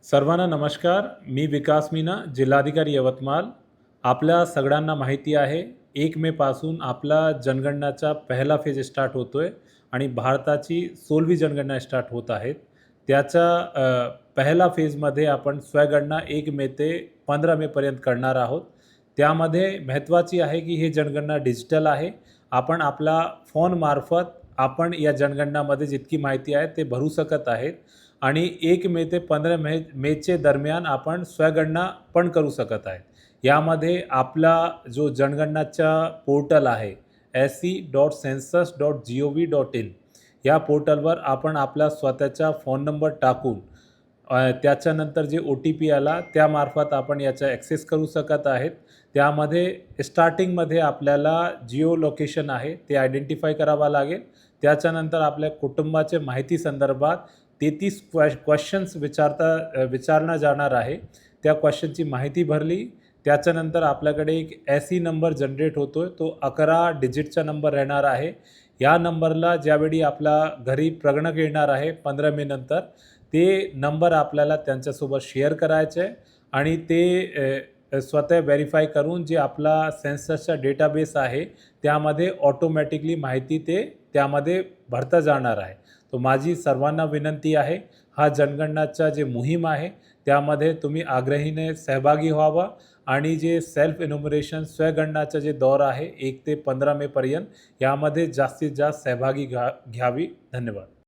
सर्वांना नमस्कार. मी विकास मीना, जिल्हाधिकारी यवतमाळ. आपल्या सगळ्यांना माहिती आहे 1 मे पासून आपला जनगणनाचा पहिला फेज स्टार्ट होतोय आणि भारताची 16वी जनगणना स्टार्ट होत आहे. त्याचा पहिला फेजमध्ये आपण स्वयंगणना 1 मे ते 15 मेपर्यंत करणार आहोत. त्यामध्ये महत्त्वाची आहे की ही जनगणना डिजिटल आहे. आपण आपला फोनमार्फत आपण या जनगणनामध्ये जितकी माहिती आहे ते भरू शकत आहेत आणि 1 मे ते 15 मेचे दरम्यान आपण स्वयंगणना पण करू शकत आहे. यामध्ये आपला जो जनगणनाचा पोर्टल आहे se.census.gov.in या पोर्टलवर आपण आपला स्वतःचा फोन नंबर टाकून त्याच्यानंतर जे OTP आला त्यामार्फत आपण याचा ॲक्सेस करू शकत आहेत. त्यामध्ये स्टार्टिंगमध्ये आपल्याला जिओ लोकेशन आहे ते आयडेंटिफाय करावं लागेल. त्याच्यानंतर आपल्या कुटुंबाच्या माहिती संदर्भात 33 क्वेश्चन्स विचारला जाणार आहे. त्या क्वेश्चनची माहिती भरली. त्याच्यानंतर आपल्याकडे एक SE नंबर जनरेट होतो आहे. तो 11 डिजिटचा नंबर राहणार आहे. या नंबरला ज्यावेळी आपला घरी प्रगणक येणार आहे 15 मे नंतर, ते नंबर आपल्याला त्यांच्यासोबत शेअर करायचे आहे आणि ते स्वतः व्हेरीफाय करून जे आपला सेन्ससचा डेटाबेस आहे त्यामध्ये ऑटोमॅटिकली माहिती ते त्यामध्ये भरता जाणार आहे. तो माझी सर्वांना विनंती आहे, हा जनगणनाचा जे मोहीम आहे त्यामध्ये तुम्ही आग्रहीने सहभागी व्हावा आणि जे सेल्फ इन्युमरेशन स्वयंगणनाचा जे दौर आहे 1 ते 15 मेपर्यंत यामध्ये जास्तीत जास्त सहभागी घ्यावी. धन्यवाद.